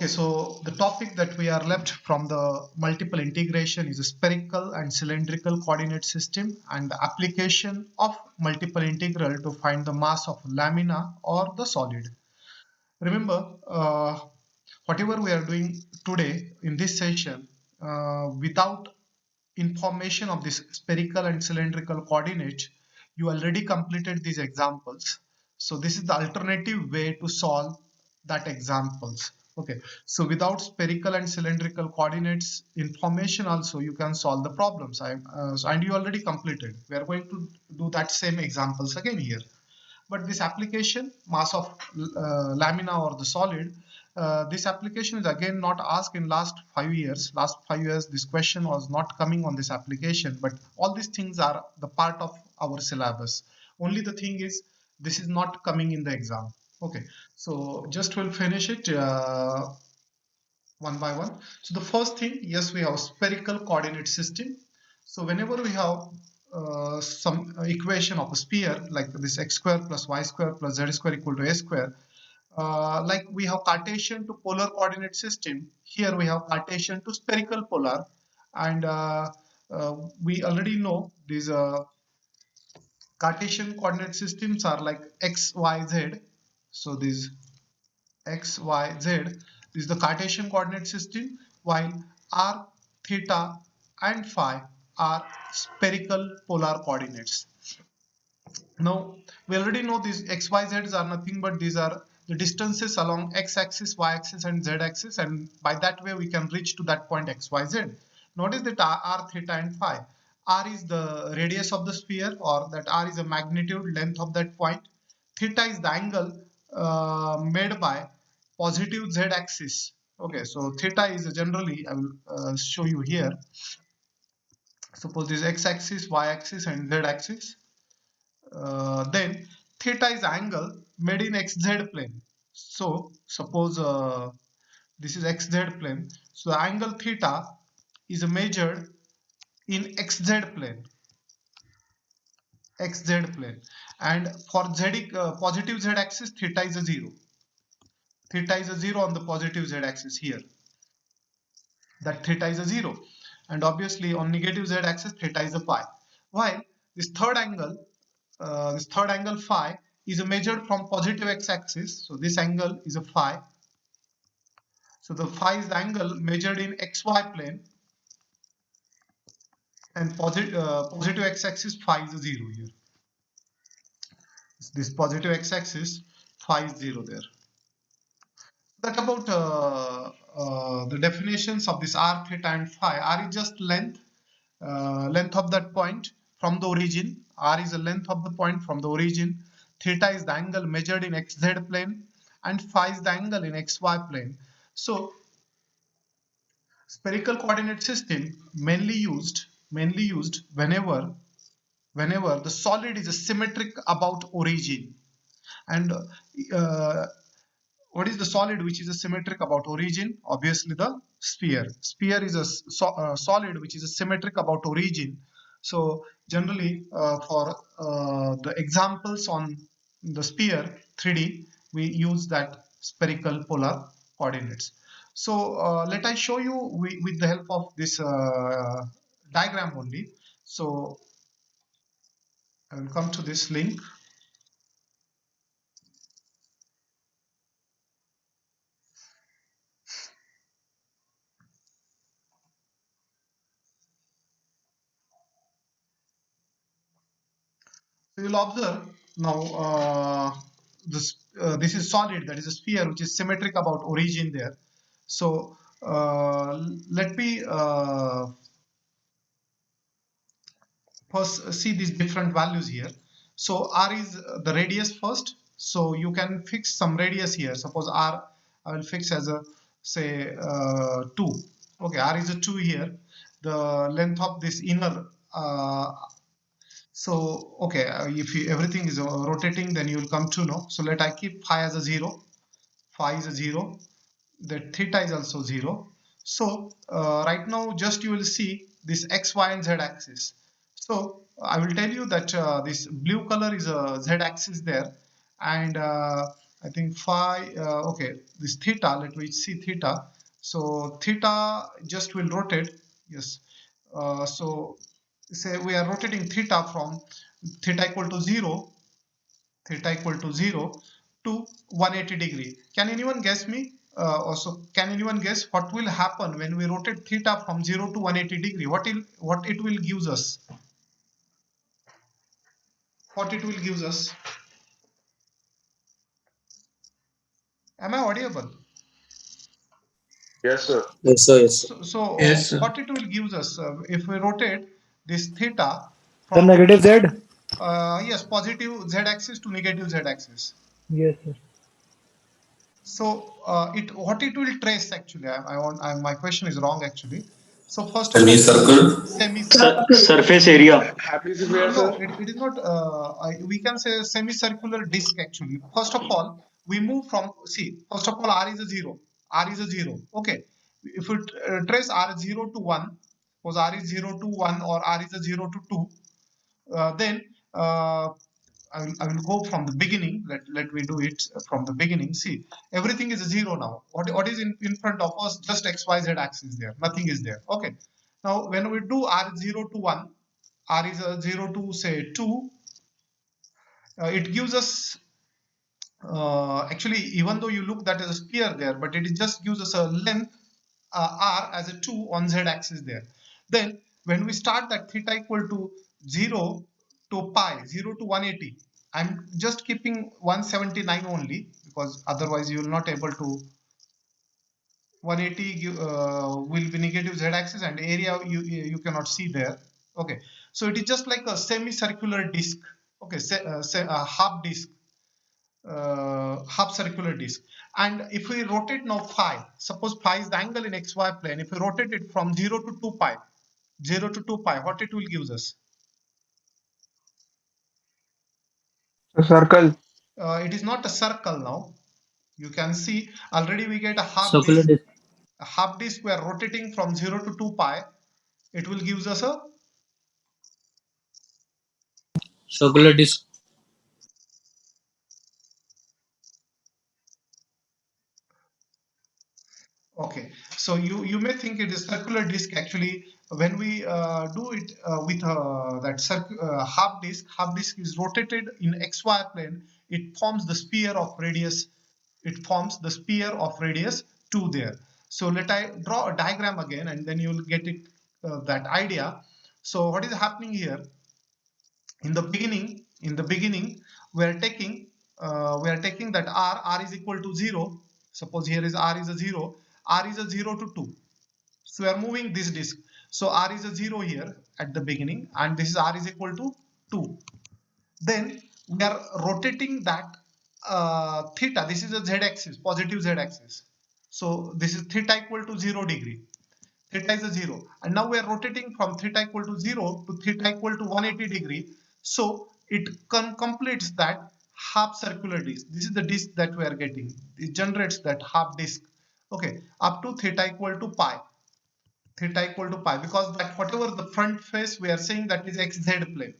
Okay, so the topic that we are left from the multiple integration is a spherical and cylindrical coordinate system and the application of multiple integral to find the mass of lamina or the solid. Remember, whatever we are doing today in this session, without information of this spherical and cylindrical coordinate, you already completed these examples. So this is the alternative way to solve that examples. Okay, so without spherical and cylindrical coordinates information also you can solve the problems. And you already completed. We are going to do that same examples again here. But this application, mass of lamina or the solid, this application is again not asked in last 5 years. Last 5 years this question was not coming on this application, but all these things are the part of our syllabus. Only the thing is this is not coming in the exam. Okay, so just we'll finish it one by one. So the first thing, yes, we have spherical coordinate system. So whenever we have some equation of a sphere like this x square plus y square plus z square equal to a square, like we have Cartesian to polar coordinate system, here we have Cartesian to spherical polar, and we already know these Cartesian coordinate systems are like x, y, z. So these x, y, z is the Cartesian coordinate system, while r, theta and phi are spherical polar coordinates. Now we already know these x, y, z's are nothing but these are the distances along x-axis, y-axis and z-axis, and by that way we can reach to that point x, y, z. Notice that r, theta and phi. R is the radius of the sphere, or that r is a magnitude length of that point. Theta is the angle made by positive z-axis. Okay, so theta is generally, I will show you here. Suppose this x-axis, y-axis and z-axis. Then theta is angle made in xz plane. So suppose this is xz plane. So the angle theta is measured in xz plane. XZ plane, and for z positive z axis theta is a 0. Theta is a 0 on the positive z axis here. That theta is a 0, and obviously on negative z axis theta is a pi. While this third angle phi is measured from positive x axis, so this angle is a phi. So the phi is the angle measured in xy plane, and positive x axis phi is a 0 here. This positive x axis phi is 0 there. That about the definitions of this r, theta and phi. R is just length of that point from the origin. R is the length of the point from the origin. Theta is the angle measured in xz plane, and phi is the angle in xy plane. So spherical coordinate system mainly used whenever the solid is symmetric about origin. And what is the solid which is symmetric about origin? Obviously the sphere. Sphere is a solid which is symmetric about origin. So generally for the examples on the sphere 3D, we use that spherical polar coordinates. So let I show you with the help of this diagram only. So I will come to this link. So you will observe now this is solid, that is a sphere which is symmetric about origin there. So let me first see these different values here. So r is the radius first, so you can fix some radius here. Suppose r I will fix as a say 2. Okay, r is a 2 here. The length of this inner so okay, if everything is rotating, then you will come to know. So let I keep phi as a 0. Phi is a 0. The theta is also 0. So right now just you will see this x, y and z axis. So I will tell you that this blue color is a z axis there, and I think phi, okay, this theta, let me see theta. So theta just will rotate, yes. So say we are rotating theta from theta equal to 0, theta equal to 0 to 180 degree. Can anyone guess me? Also, can anyone guess what will happen when we rotate theta from 0 to 180 degree? What it will gives us? What it will gives us? Am I audible? Yes, sir. Yes, sir. Yes, sir. Yes, sir. What it will gives us if we rotate this theta The from negative Z? yes, positive z-axis to negative z-axis. Yes, sir. So it what it will trace actually. My question is wrong actually. So first of all, Semicircle. semicircle. Surface area. Happy to be here, No, sir. it is not. We can say semicircular disc actually. First of all, we move from, see, first of all, R is a zero. R is a zero. Okay. If we trace R 0 to 1, suppose R is 0 to 1 or R is a 0 to 2, then I will go from the beginning. Let me do it from the beginning. See, everything is a zero now. What is in front of us? Just XYZ axis there. Nothing is there. Okay. Now, when we do R 0 to 1, R is a 0 to say 2, it gives us actually, even though you look that as a sphere there, but it just gives us a length r as a 2 on z axis there. Then when we start that theta equal to 0 to pi, 0 to 180, I'm just keeping 179 only, because otherwise you will not able to. 180 will be negative z axis, and area you cannot see there. Okay, so it is just like a semicircular disc. Okay, half disc, half circular disc. And if we rotate now phi, suppose phi is the angle in xy plane. If we rotate it from 0 to 2 pi, 0 to 2 pi, what it will gives us? A circle. It is not a circle now. You can see already we get a half Circular disc. disc. A half disc we are rotating from 0 to 2 pi. It will gives us a, Circular disc. okay, so you may think it is circular disc. Actually, when we do it with that half disc is rotated in xy plane, it forms the sphere of radius. It forms the sphere of radius 2 there. So let I draw a diagram again, and then you will get it that idea. So what is happening here? In the beginning we are taking that r is equal to 0. Suppose here is r is a 0, r is a 0 to 2. So we are moving this disk. So r is a 0 here at the beginning, and this is r is equal to 2. Then we are rotating that theta. This is a z axis, positive z axis. So this is theta equal to 0 degree. Theta is a 0, and now we are rotating from theta equal to 0 to theta equal to 180 degree. So it completes that half circular disc. This is the disc that we are getting. It generates that half disc. Okay, up to theta equal to pi. Theta equal to pi, because that whatever the front face we are saying, that is xz plane.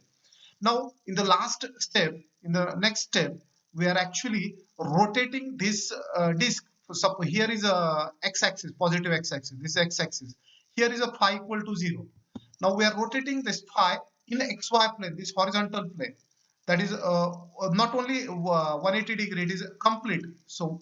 Now, in the last step, in the next step, we are actually rotating this disk. So here is a x-axis, positive x-axis. This is x-axis. Here is a phi equal to 0. Now we are rotating this phi in xy plane, this horizontal plane. That is not only 180 degree, it is complete. So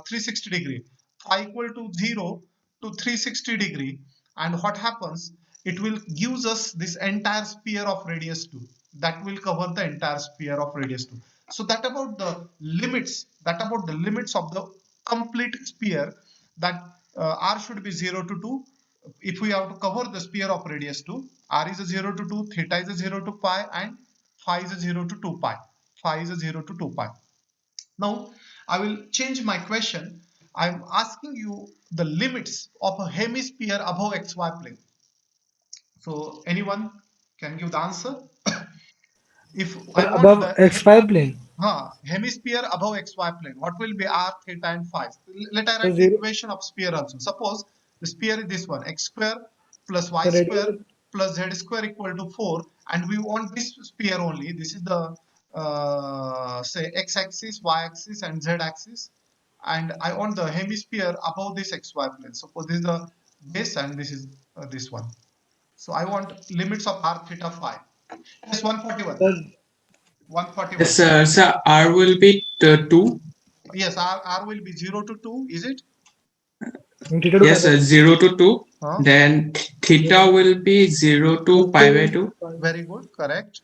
360 degree. Phi equal to 0 to 360 degree. And what happens? It will gives us this entire sphere of radius 2. That will cover the entire sphere of radius 2. So that about the limits, of the complete sphere, that r should be 0 to 2. If we have to cover the sphere of radius 2, r is a 0 to 2, theta is a 0 to pi, and phi is a 0 to 2 pi. Phi is a 0 to 2 pi. Now I will change my question. I am asking you the limits of a hemisphere above xy plane. So anyone can give the answer? If I want Above the X5 plane. hemisphere above xy plane, what will be r, theta, and phi? Let I So write the zero. equation of sphere also. Suppose the sphere is this one: x square plus y The square radius. plus z square equal to 4, and we want this sphere only. This is the say x-axis, y-axis, and z-axis, and I want the hemisphere above this xy plane. Suppose this is the base and this is this one. So I want limits of r theta phi. Yes, 141. Sir, 141. Yes, sir. R will be 2. Yes, r will be 0 to 2, is it? theta to pi Yes, by 2. 0 to 2. Huh? Then theta will be 0 to pi by 2. Very good, correct.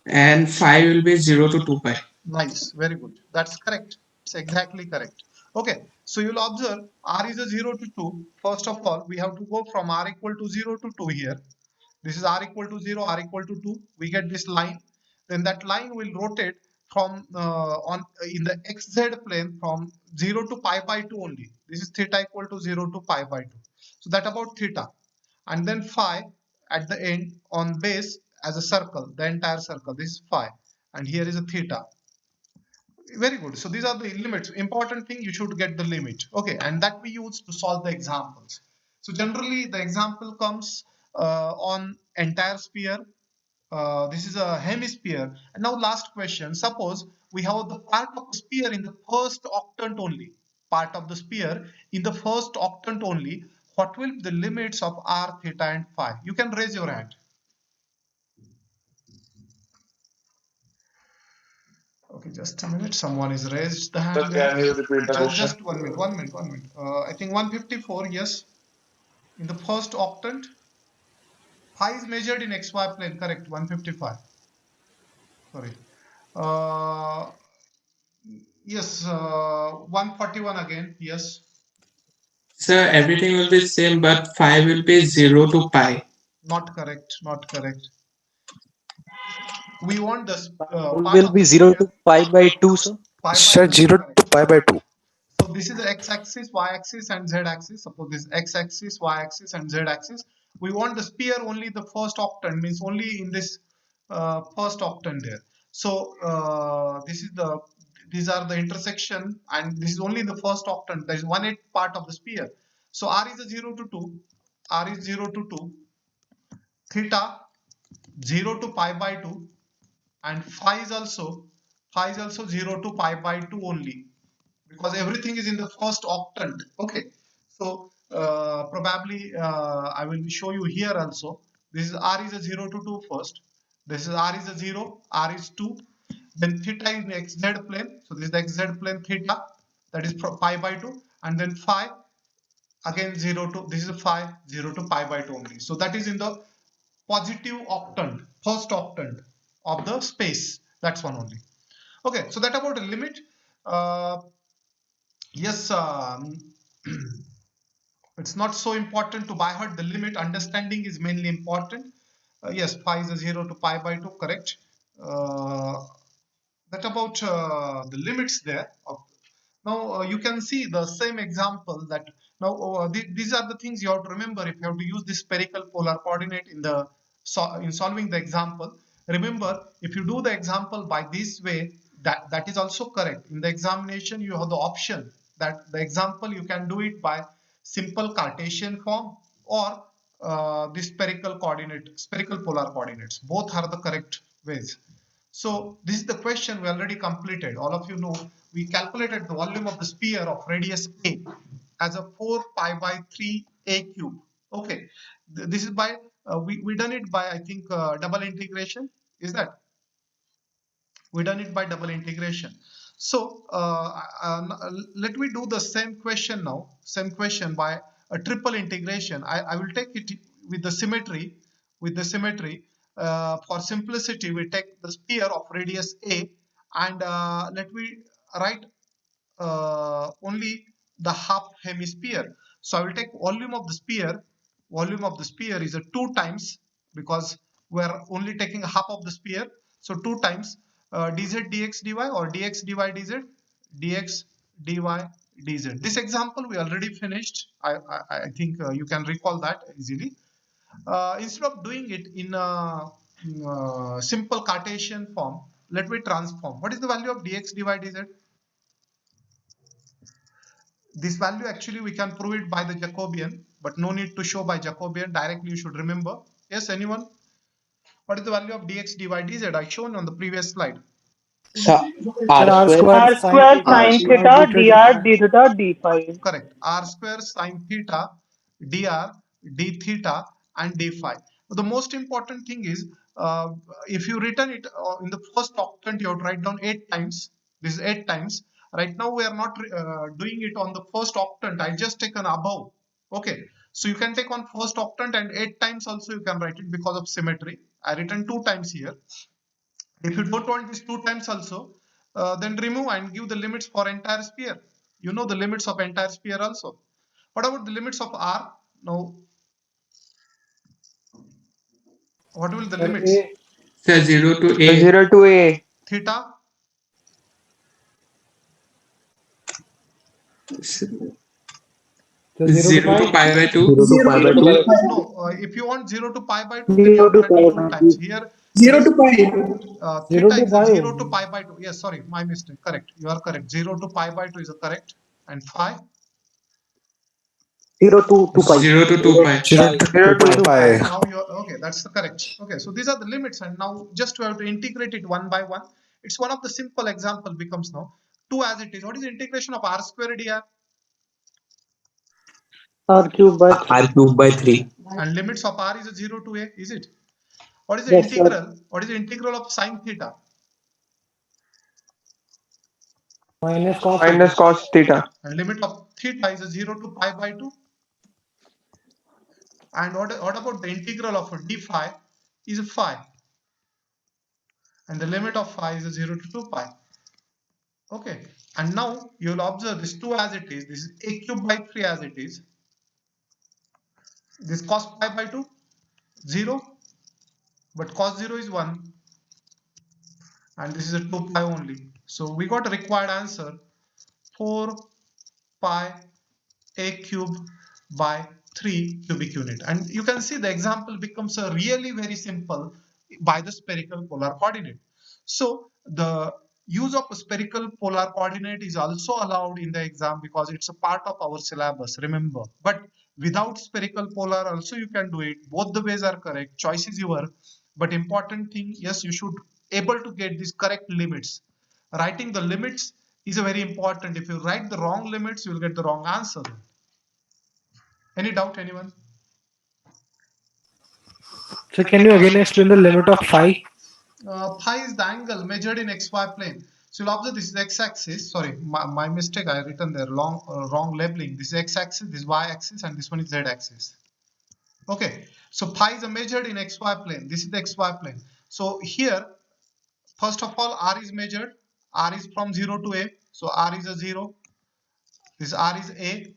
And phi will be 0 to 2 pi. Nice, very good. That's correct. It's exactly correct. Okay, so you'll observe r is a 0 to 2. First of all, we have to go from r equal to 0 to 2 here. This is r equal to 0, r equal to 2. We get this line. Then that line will rotate from on in the xz plane from 0 to pi by 2 only. This is theta equal to 0 to pi by 2. So that about theta. And then phi at the end on base as a circle, the entire circle. This is phi. And here is a theta. Very good. So these are the limits. Important thing, you should get the limit. Okay, and that we use to solve the examples. So generally the example comes on entire sphere. This is a hemisphere. And now last question. Suppose we have the part of the sphere in the first octant only. Part of the sphere in the first octant only. What will be the limits of r, theta, and phi? You can raise your hand. Okay, just a minute. Someone is raised the Sir, hand there. can you repeat the question? Just 1 minute. 1 minute. 1 minute. I think 154. Yes, in the first octant, pi is measured in xy plane. Correct. 155. Sorry. Uh, yes. 141 again. Yes. Sir, everything will be same, but phi will be 0 to pi. Not correct. Not correct. We want the part Will of the be 0 sphere to pi by 2, sir. pi by Sir, 2. 0 Correct. to pi by 2. So this is the x-axis, y-axis, and z-axis. Suppose this x-axis, y-axis, and z-axis. We want the sphere only the first octant, means only in this first octant there. So this is the these are the intersection, and this is only the first octant. There is 1/8 part of the sphere. So r is a 0 to 2. R is 0 to 2. Theta 0 to pi by 2, and phi is also 0 to pi by 2 only, because everything is in the first octant. Okay, so probably I will show you here also. This is r is a 0 to 2 first. This is r is a 0, r is 2. Then theta is the xz plane. So this is the xz plane theta, that is pi by 2. And then phi again 0 to, this is phi 0 to pi by 2 only. So that is in the positive octant, first octant of the space. That's one only. Okay, so that about the limit. Uh, yes, it's not so important to by heart the limit. Understanding is mainly important. Yes, pi is a 0 to pi by 2, correct. That about the limits there. Now you can see the same example that now these are the things you have to remember if you have to use the spherical polar coordinate in the in solving the example. Remember, if you do the example by this way, that is also correct. In the examination, you have the option that the example you can do it by simple Cartesian form or the spherical polar coordinates. Both are the correct ways. So this is the question we already completed. All of you know we calculated the volume of the sphere of radius a as a 4 pi by 3 a cube. Okay, this is by we done it by I think double integration. Is that we done it by double integration? So let me do the same question now. Same question by a triple integration. I will take it with the symmetry. With the symmetry, for simplicity, we take the sphere of radius a, and let me write only the half hemisphere. So I will take volume of the sphere. Volume of the sphere is a 2 times, because we are only taking half of the sphere. So 2 times dz dx dy, or dx dy dz, dx dy dz. This example we already finished. I think you can recall that easily. Instead of doing it in a simple Cartesian form, let me transform. What is the value of dx dy dz? This value actually we can prove it by the Jacobian, but no need to show by Jacobian. Directly you should remember. Yes, anyone? What is the value of dx dy dz? I shown on the previous slide. So Sir, R R square. square R sine square theta sine dr theta d dr theta. d theta d phi. Correct. R square sine theta dr d theta and d phi. The most important thing is, if you written it in the first octant, you have to write down 8 times. This is 8 times. Right now we are not doing it on the first octant. I just taken above. Okay, so you can take on first octant and 8 times also you can write it because of symmetry. I written 2 times here. If you don't want this 2 times also, then remove and give the limits for entire sphere. You know the limits of entire sphere also. What about the limits of R? Now, what will the Sir, limits? A. Sir, 0 to A. 0 to a. Theta? So 0 to 0 to pi. pi by 2. 0 to pi by 2. No, if you want 0 to pi by 2, then you 0 have to to write pi it by 2 times. Here it 0 is to pi. 0 theta to is pi 0 to only. pi by 2. Yes, sorry, my mistake. Correct. You are correct. 0 to pi by 2 is correct. And phi? 0 to 2 pi. 0 to 2 pi. 0 to 0 to 2 2 pi. pi. Now you are okay. That's the correct. Okay, so these are the limits, and now just we have to integrate it one by one. It's one of the simple example becomes now 2 as it is. What is the integration of r square dr? R cube by R 3. cube by 3. And limits of r is a 0 to a, is it? What is the Yes, sir. integral? What is the integral of sine theta? Minus cos Minus theta. cos theta. And limit of theta is a 0 to pi by 2. And what about the integral of d phi is phi. And the limit of phi is a 0 to 2 pi. Okay. And now you will observe this 2 as it is. This is a cube by 3 as it is. This cos pi by 2, 0. But cos 0 is 1. And this is a 2 pi only. So we got a required answer 4 pi a cube by 3 cubic unit. And you can see the example becomes a really very simple by the spherical polar coordinate. So the use of a spherical polar coordinate is also allowed in the exam because it's a part of our syllabus, remember. But without spherical polar also you can do it. Both the ways are correct. Choice is your. But important thing, yes, you should able to get these correct limits. Writing the limits is a very important. If you write the wrong limits, you will get the wrong answer. Any doubt, anyone? So can you again explain the limit of phi? Pi is the angle measured in xy plane. So you'll observe this is x-axis. Sorry, my mistake. I written there wrong labeling. This is x-axis, this is y-axis, and this one is z-axis. Okay. So pi is measured in xy plane. This is the xy plane. So here, first of all, r is measured. R is from 0 to a. So r is a 0. This r is a.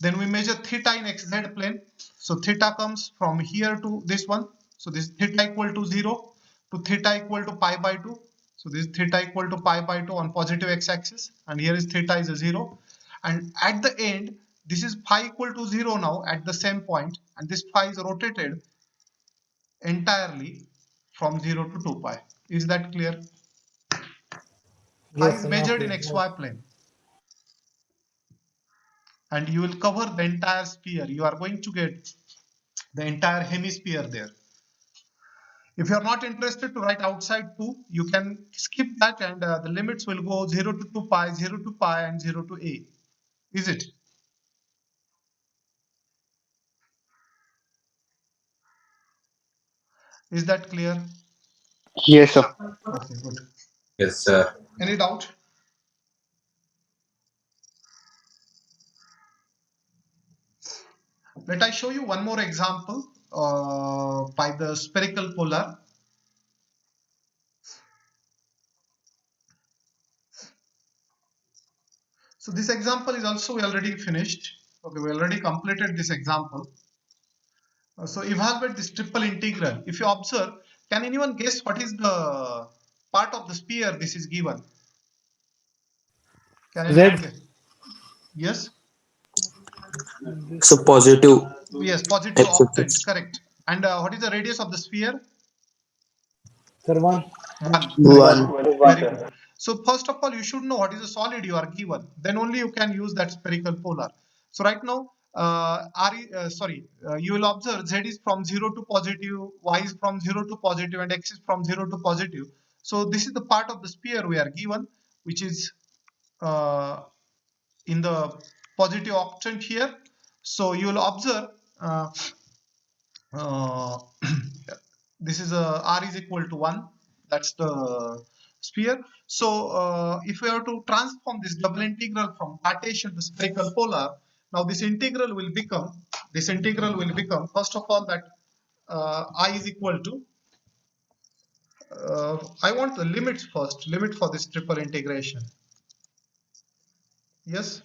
Then we measure theta in xz plane. So theta comes from here to this one. So this theta equal to 0 to theta equal to pi by 2. So this theta equal to pi by 2 on positive x-axis, and here is theta is a 0. And at the end, this is pi equal to 0 now at the same point, and this pi is rotated entirely from 0 to 2 pi. Is that clear? Pi Yes, is sir, now measured in clear. xy plane, and you will cover the entire sphere. You are going to get the entire hemisphere there. If you are not interested to write outside 2, you can skip that, and the limits will go 0 to 2 pi, 0 to pi, and 0 to a. Is it? Is that clear? Yes, sir. Okay, good. Yes, sir. Any doubt? Let I show you one more example by the spherical polar. So this example is also we already finished. Okay, we already completed this example. So evaluate this triple integral. If you observe, can anyone guess what is the part of the sphere this is given? Can anyone Z. guess? Yes? So positive Yes, positive octant, x-axis. correct. And what is the radius of the sphere? Sir 1. 1, correct. 1. 1. Very good. So first of all, you should know what is the solid you are given. Then only you can use that spherical polar. So right now, you will observe z is from 0 to positive, y is from 0 to positive, and x is from 0 to positive. So this is the part of the sphere we are given, which is uh, in the positive octant here. So you will observe uh, uh, this is r is equal to 1. That's the sphere. So if we are to transform this double integral from Cartesian to spherical polar, now this integral will become first of all that I is equal to I want the limits first, limit for this triple integration. Yes,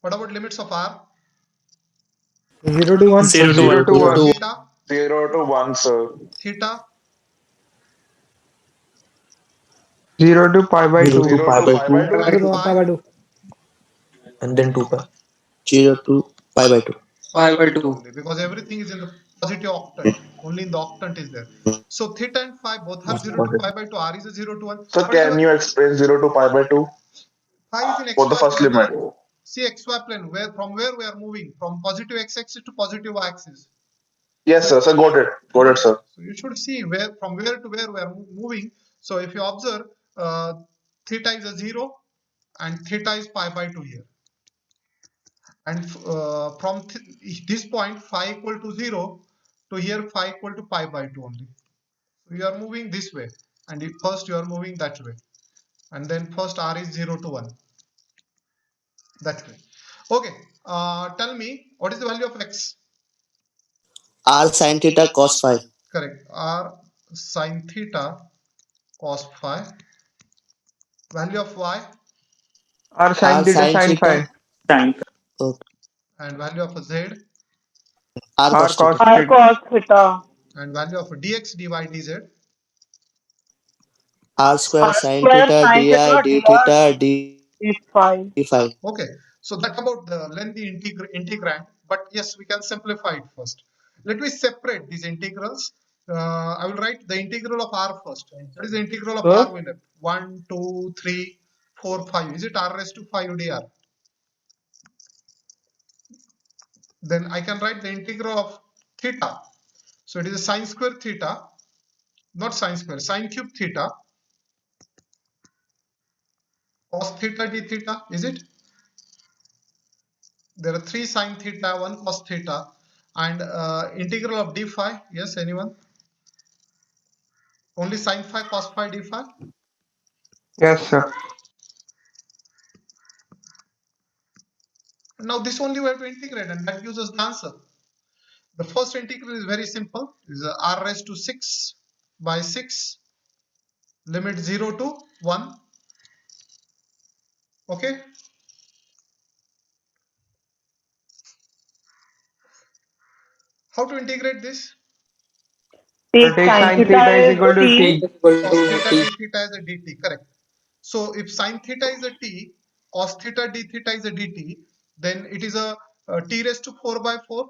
what about limits of r? 0 to 1. 0 to 1. 0 to 1. Theta, 0 to 1, sir. theta, 0 to pi by 0 2. to 0 pi to by pi by 2 0 and to 2. 1 pi phi. by 2. and then 2 pi. 0 to pi by 2. 5 by 2. Only because everything is in the positive octant. Only in the octant is there. So theta and phi both are 0 to pi by 2. R is a 0 to 1. So What is can you explain 0 to pi by 2 phi is in for the xy first plane. limit? See xy plane where we are moving from positive x-axis to positive y-axis. Yes, sir. So got it. Got it, Yes. sir. So you should see where to where we are moving. So if you observe, theta is a 0 and theta is pi by 2 here. And from this point phi equal to 0 to here phi equal to pi by 2 only. So you are moving this way, and first you are moving that way, and then first r is 0 to 1 that way. Okay, tell me what is the value of x? R sin theta cos phi. Correct, r sin theta cos phi. Value of y R R sin theta sin sin theta. phi. Okay. and value of z R R cos theta. cos R theta. cos theta. and value of dx dy dz. R square R sin square theta sin di theta d dr theta d is phi. phi. Okay, so that's about the lengthy integrand, but yes, we can simplify it first. Let me separate these integrals. I will write the integral of r first. What is the integral of r Sir, we left? 1, 2, 3, 4, 5. Is it r raised to 5 dr? Then I can write the integral of theta. So it is a sine square theta, not sine square, sine cube theta, cos theta d theta. Is it? There are three sine theta, one cos theta, and integral of d phi. Yes, anyone? Only sine phi, cos phi, d phi. Yes, sir. Now this only we have to integrate, and that gives us the answer. The first integral is very simple. Is r raised to 6 by 6, limit 0 to 1. Okay. How to integrate this? Take Take sin sin theta theta is as equal to t. t. Cos theta d theta is a dt. Correct. So if sine theta is a t, cos theta d theta is a dt, then it is a t raised to 4 by 4.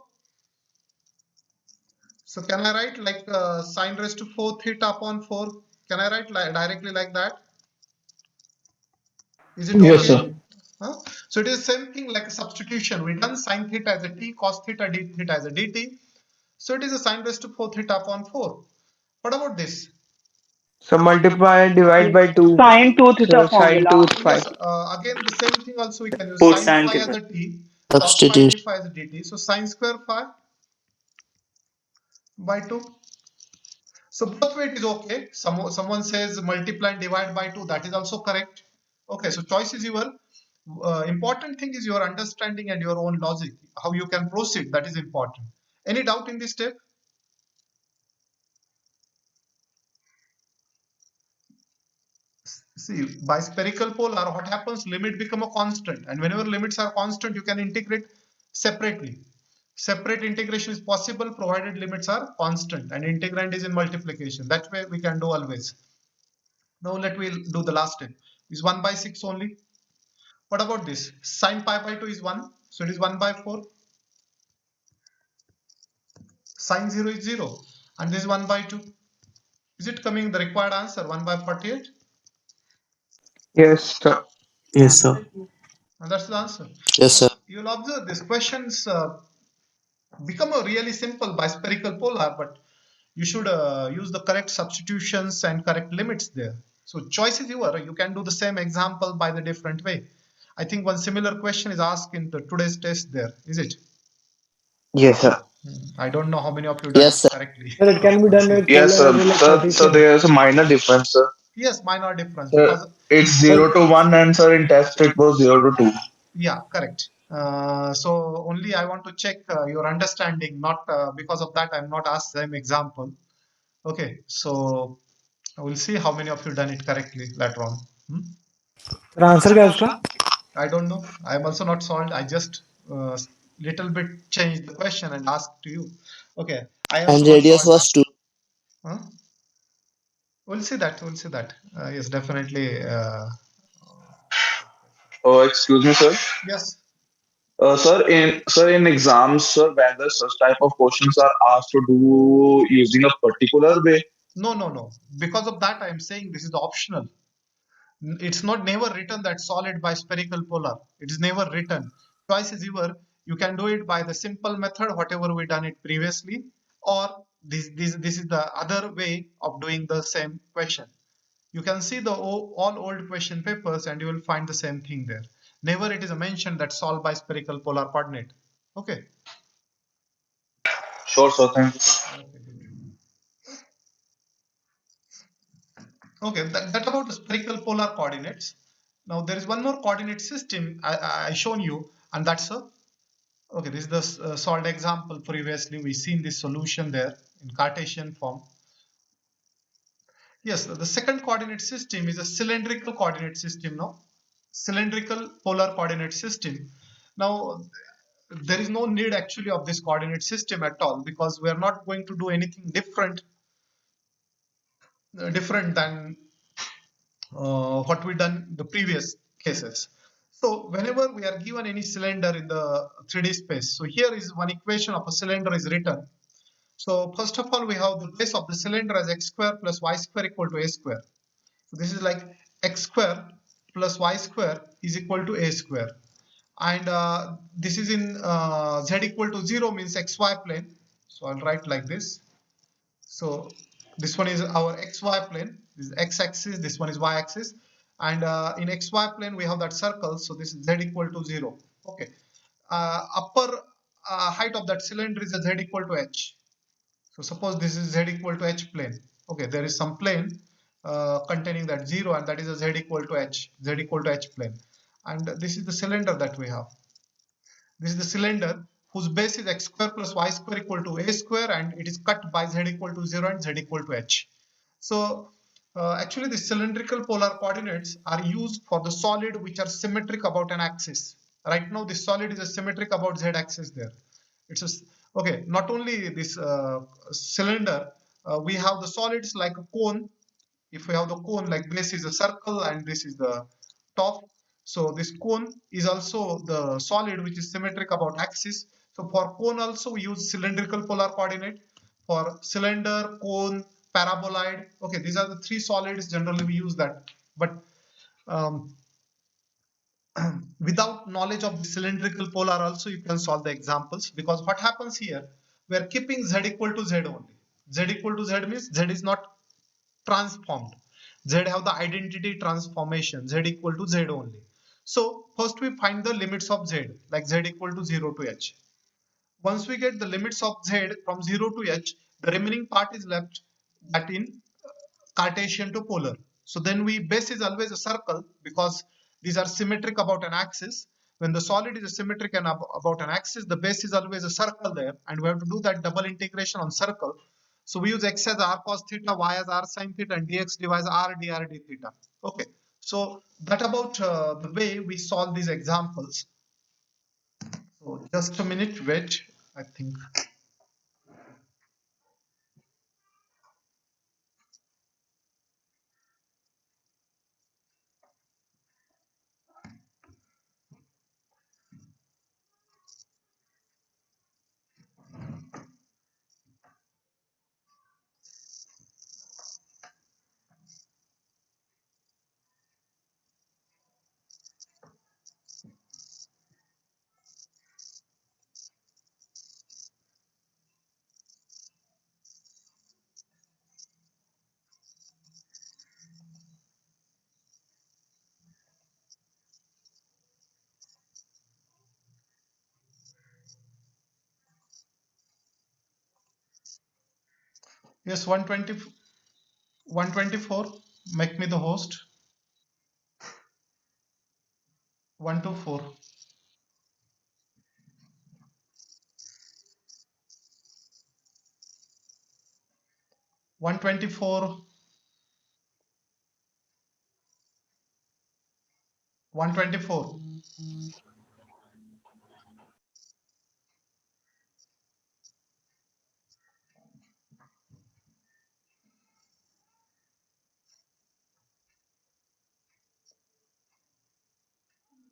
So can I write like sine raised to 4 theta upon 4? Can I write directly like that? Is it yes, okay? sir. Huh? So it is the same thing like a substitution. We done sine theta as a t, cos theta d theta as a dt. So it is a sine raised to 4 theta upon 4. What about this? So multiply and divide by 2. Sin 2 theta So sin 2 formula. is Yes, 5. again the same thing also we can use Put sine sin phi as theta. a t, cos phi Substitution. d phi as a dt. So sine square phi by 2. So both way it is okay. Someone says multiply and divide by 2. That is also correct. Okay, so choice is your. Important thing is your understanding and your own logic. How you can proceed. That is important. Any doubt in this step? See, by spherical polar, what happens? Limit become a constant, and whenever limits are constant, you can integrate separately. Separate integration is possible provided limits are constant and integrand is in multiplication. That way we can do always. Now let me do the last step. Is 1 by 6 only. What about this? Sine pi by 2 is 1. So it is 1 by 4. Sine 0 is 0. And this is 1 by 2. Is it coming the required answer? 1 by 48? Yes, sir. Yes, sir. And that's the answer. Yes, Now, sir. you'll observe these questions become a really simple by spherical polar, but you should use the correct substitutions and correct limits there. So choice is yours. You can do the same example by the different way. I think one similar question is asked in the today's test there, is it? Yes, sir. I don't know how many of you done Yes, it sir. correctly. Sir, it can be We'll done see. with Yes, polar as well as so Cartesian. there's a minor difference, sir. Yes, minor difference Sir, because it's But 0 to 1, and sir, in test it was 0 to 2. yeah, correct. So only I want to check your understanding, not because of that I'm not asked same example. Okay, so we'll see how many of you done it correctly later on. Hmm? sir, answer क्या है उसका? I don't know. I'm also not solved. I just little bit changed the question and asked to you. Okay, I And also not radius solved that. was 2. Huh? We'll see that. We'll see that. Yes, definitely. Oh, excuse me, sir. Yes. Sir, in exams, sir, whether such type of questions are asked to do using a particular way. No, no, no. Because of that, I'm saying this is optional. It's not never written that solid by spherical polar. It is never written. Choice is your. You can do it by the simple method, whatever we done it previously, or this is the other way of doing the same question. You can see the all old question papers and you will find the same thing there. Never it is mentioned that solved by spherical polar coordinate. Okay. Sure, sir. Thank you, sir. Okay, good. Okay, that about the spherical polar coordinates. Now there is one more coordinate system I shown you, and that's a okay. This is the solved example. Previously we seen this solution there in Cartesian form. Yes, the second coordinate system is a cylindrical coordinate system now. Cylindrical polar coordinate system. Now there is no need actually of this coordinate system at all because we are not going to do anything different than what we done in the previous cases. So whenever we are given any cylinder in the 3D space, so here is one equation of a cylinder is written. So first of all, we have the base of the cylinder as x square plus y square equal to a square. So this is like x square plus y square is equal to a square. And this is in z equal to 0 means xy plane. So I'll write like this. So this one is our xy plane. This is x-axis. This one is y-axis. And in xy plane we have that circle. So this is z equal to 0. Okay. Upper height of that cylinder is a z equal to h. So suppose this is z equal to h plane. Okay, there is some plane containing that 0 and that is a z equal to h, z equal to h plane. And this is the cylinder that we have. This is the cylinder whose base is x square plus y square equal to a square and it is cut by z equal to 0 and z equal to h. So actually the cylindrical polar coordinates are used for the solid which are symmetric about an axis. Right now this solid is a symmetric about z axis there. It's a, okay, not only this cylinder, we have the solids like a cone. If we have the cone like this is a circle and this is the top, so this cone is also the solid which is symmetric about axis. So for cone also we use cylindrical polar coordinate. For cylinder, cone, paraboloid, okay, these are the three solids generally we use that. But um, without knowledge of the cylindrical polar also you can solve the examples, because what happens here, we are keeping z equal to z only. Z equal to z means z is not transformed. Z have the identity transformation, z equal to z only. So first we find the limits of z, like z equal to 0 to h. Once we get the limits of z from 0 to h, the remaining part is left that in Cartesian to polar. So then we base is always a circle because these are symmetric about an axis. When the solid is symmetric and about an axis, the base is always a circle there, and we have to do that double integration on circle. So we use x as r cos theta, y as r sin theta, and dx dy as r dr d theta. Okay. So that about the way we solve these examples. So just a minute, wait. I think. Yes, 120, 124. Make me the host. 124. 124. 124.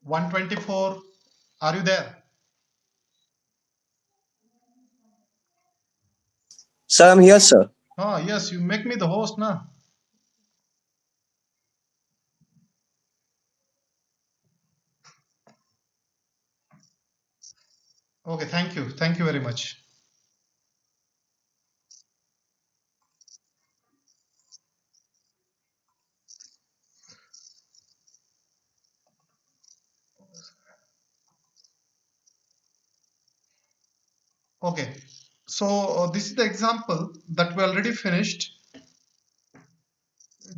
124. Are you there? Sir, I'm here, sir. Oh, yes, you make me the host, na? Okay, thank you. Thank you very much. Okay, so this is the example that we already finished.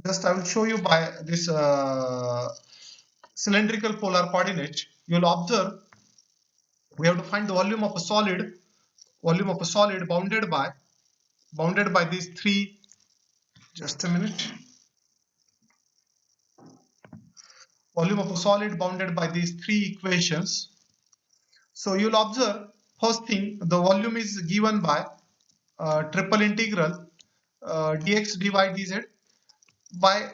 Just I will show you by this cylindrical polar coordinate. You'll observe we have to find the volume of a solid, bounded by these three. Just a minute. Volume of a solid bounded by these three equations. So you'll observe first thing the volume is given by triple integral dx dy dz by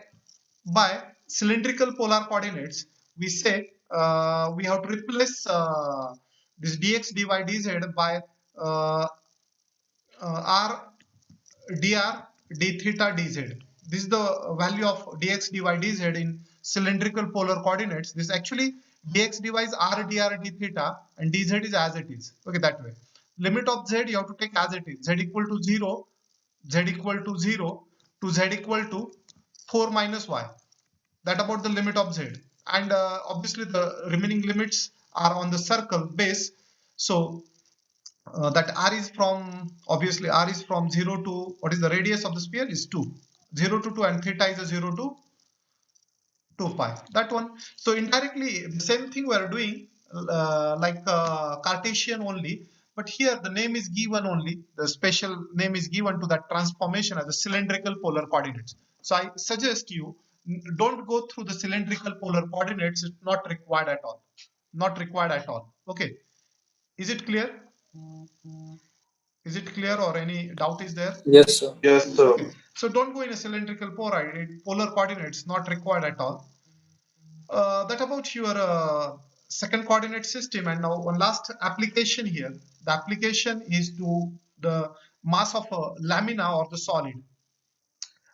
cylindrical polar coordinates. We say we have to replace this dx dy dz by uh, r dr d theta dz. This is the value of dx dy dz in cylindrical polar coordinates. This actually dx dy is r dr d theta and dz is as it is. Okay, that way. Limit of z you have to take as it is. Z equal to 0, z equal to 0 to z equal to 4 minus y. That about the limit of z. And obviously the remaining limits are on the circle base. So that r is from obviously r is from 0 to what is the radius of the sphere is 2, 0 to 2, and theta is a 0 to 2 pi, that one. So indirectly the same thing we are doing like Cartesian only, but here the name is given only, the special name is given to that transformation as a cylindrical polar coordinates. So I suggest you don't go through the cylindrical polar coordinates. It's not required at all, not required at all. Okay, is it clear? Is it clear or any doubt is there? Yes, sir. Yes, sir. Okay, so don't go in a cylindrical polar coordinates, not required at all. That about your second coordinate system. And now one last application here. The application is to the mass of a lamina or the solid.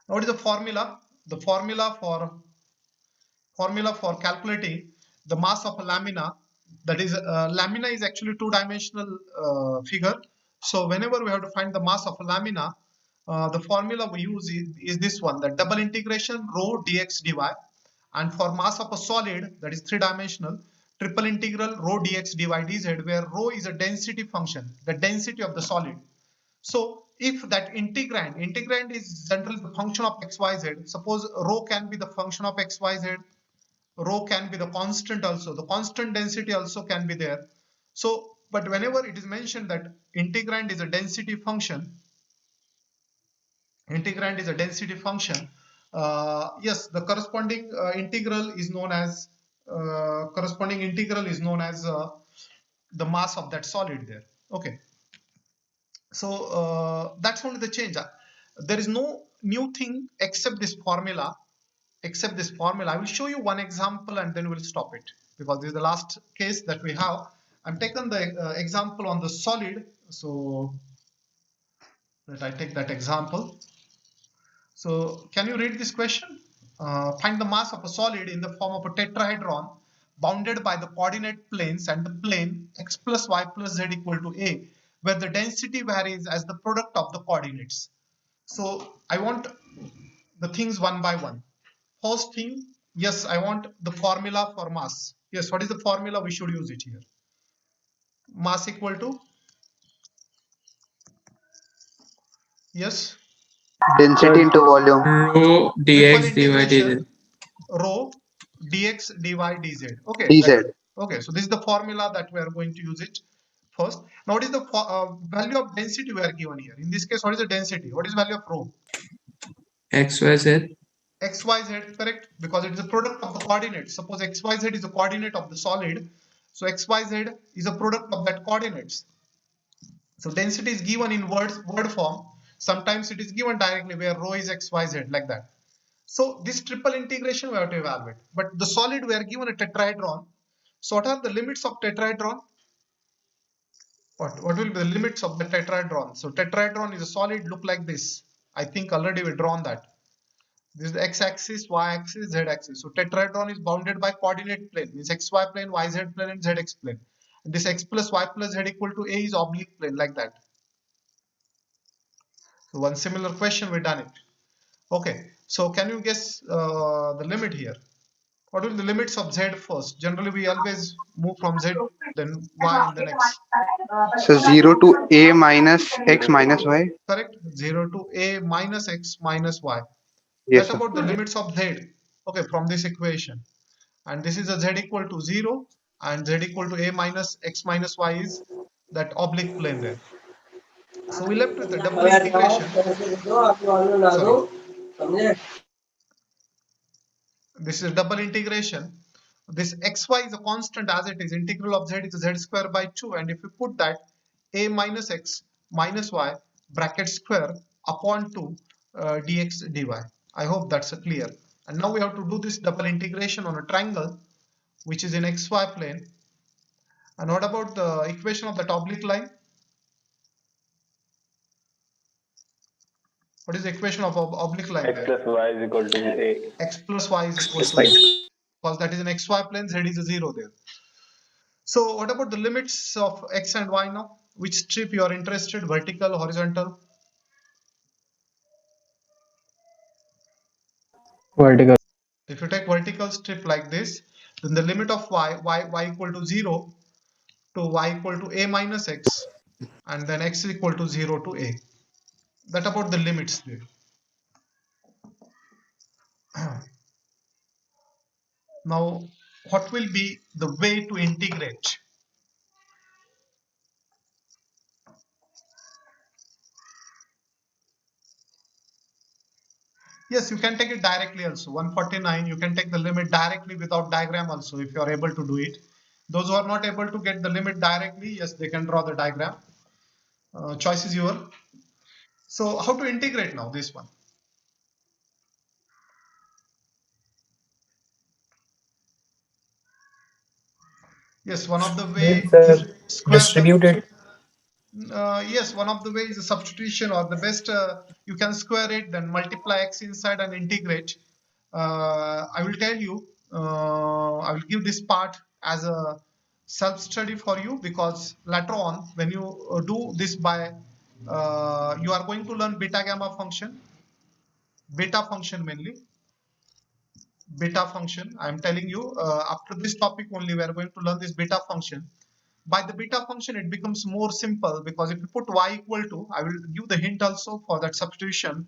Now what is the formula? The formula for calculating the mass of a lamina, that is lamina is actually two-dimensional figure. So whenever we have to find the mass of a lamina, the formula we use is this one, the double integration rho dx dy. And for mass of a solid, that is three-dimensional, triple integral rho dx dy dz, where rho is a density function, the density of the solid. So if that integrand is generally the function of xyz, suppose rho can be the function of xyz, rho can be the constant also, the constant density also can be there. So but whenever it is mentioned that integrand is a density function, yes, the corresponding integral is known as the mass of that solid there. Okay, so that's only the change. There is no new thing except this formula. I will show you one example and then we'll stop it, because this is the last case that we have. I've taken the example on the solid, so let I take that example. So can you read this question? Find the mass of a solid in the form of a tetrahedron bounded by the coordinate planes and the plane x plus y plus z equal to a, where the density varies as the product of the coordinates. So I want the things one by one. First thing, yes, I want the formula for mass. Yes, what is the formula? We should use it here. Mass equal to, yes, Density into volume. Rho Triple dx dy dz. integration rho dx dy dz. Okay, dz. okay. So this is the formula that we are going to use it first. Now, what is the value of density we are given here? In this case, what is the density? What is value of rho? xyz. XYZ, correct? Because it is a product of the coordinates. Suppose XYZ is a coordinate of the solid. So XYZ is a product of that coordinates. So density is given in word form. Sometimes it is given directly where rho is XYZ like that. So this triple integration we have to evaluate. But the solid we are given a tetrahedron. So what are the limits of tetrahedron? What will be the limits of the tetrahedron? So tetrahedron is a solid look like this. I think already we drawn that. This is the x-axis, y-axis, z-axis. So tetrahedron is bounded by coordinate plane. Means xy plane, yz plane, and zx plane. And this x plus y plus z equal to a is oblique plane like that. So one similar question we done it. Okay. So can you guess the limit here? What will the limits of z first? Generally, we always move from z, then y, and then x. So 0 to a minus x minus y. Correct? 0 to a minus x minus y. Yes, That sir. about the limits of z. Okay, from this equation. And this is a z equal to 0 and z equal to a minus x minus y is that oblique plane there. So we left with the double integration. Sorry, this is double integration. This xy is a constant as it is. Integral of z is z square by 2. And if we put that a minus x minus y bracket square upon 2 dx dy. I hope that's clear. And now we have to do this double integration on a triangle which is in xy plane. And what about the equation of that oblique line? What is the equation of oblique line X there? plus Y is equal to A. X plus y is X equal plus to y. a. Because that is an xy plane, z is a 0 there. So what about the limits of x and y now? Which strip you are interested, vertical, horizontal? Vertical. If you take vertical strip like this, then the limit of y equal to 0 to y equal to a minus x, and then x is equal to 0 to a. That about the limits there. Now, what will be the way to integrate? Yes, you can take it directly also. 149, you can take the limit directly without diagram also if you are able to do it. Those who are not able to get the limit directly, yes, they can draw the diagram. Choice is yours. So how to integrate now this one? Yes, one of the way is square the. Distributed. Yes, one of the ways is a substitution or the best you can square it, then multiply x inside and integrate. I will tell you, I will give this part as a self-study for you because later on when you do this by, you are going to learn beta gamma function, beta function mainly, beta function. I am telling you after this topic only we are going to learn this beta function. By the beta function it becomes more simple because if you put y equal to, I will give the hint also for that substitution.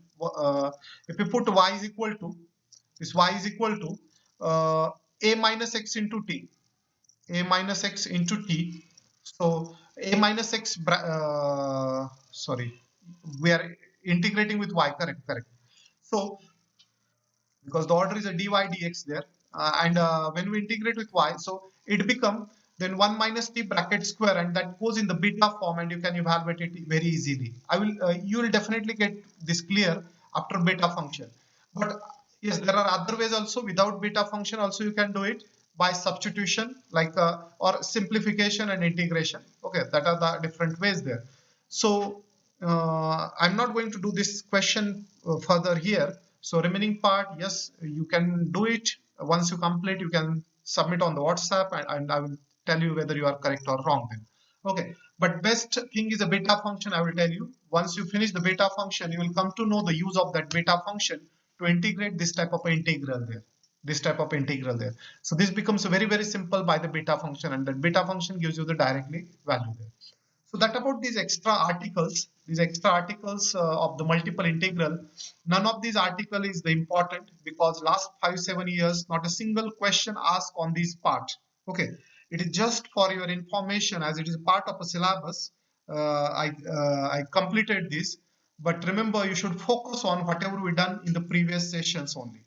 If you put y is equal to, this y is equal to a minus x into t, a minus x into t. So a minus x sorry, we are integrating with y, correct. So because the order is a dy dx there, and when we integrate with y, so it become then 1 minus t bracket square, and that goes in the beta form and you can evaluate it very easily. You will definitely get this clear after beta function. But yes, there are other ways also. Without beta function also you can do it by substitution, like or simplification and integration. Okay, that are the different ways there. So I'm not going to do this question further here. So remaining part, yes, you can do it. Once you complete, you can submit on the WhatsApp, and I will tell you whether you are correct or wrong then. Okay, but best thing is a beta function. I will tell you. Once you finish the beta function, you will come to know the use of that beta function to integrate this type of integral there. This type of integral there. So this becomes very simple by the beta function, and that beta function gives you the directly value there. So that about these extra articles. these extra articles of the multiple integral. None of these article is the important, because last 5-7 years not a single question asked on these part. Okay, it is just for your information, as it is part of a syllabus. I completed this, but remember, you should focus on whatever we done in the previous sessions only.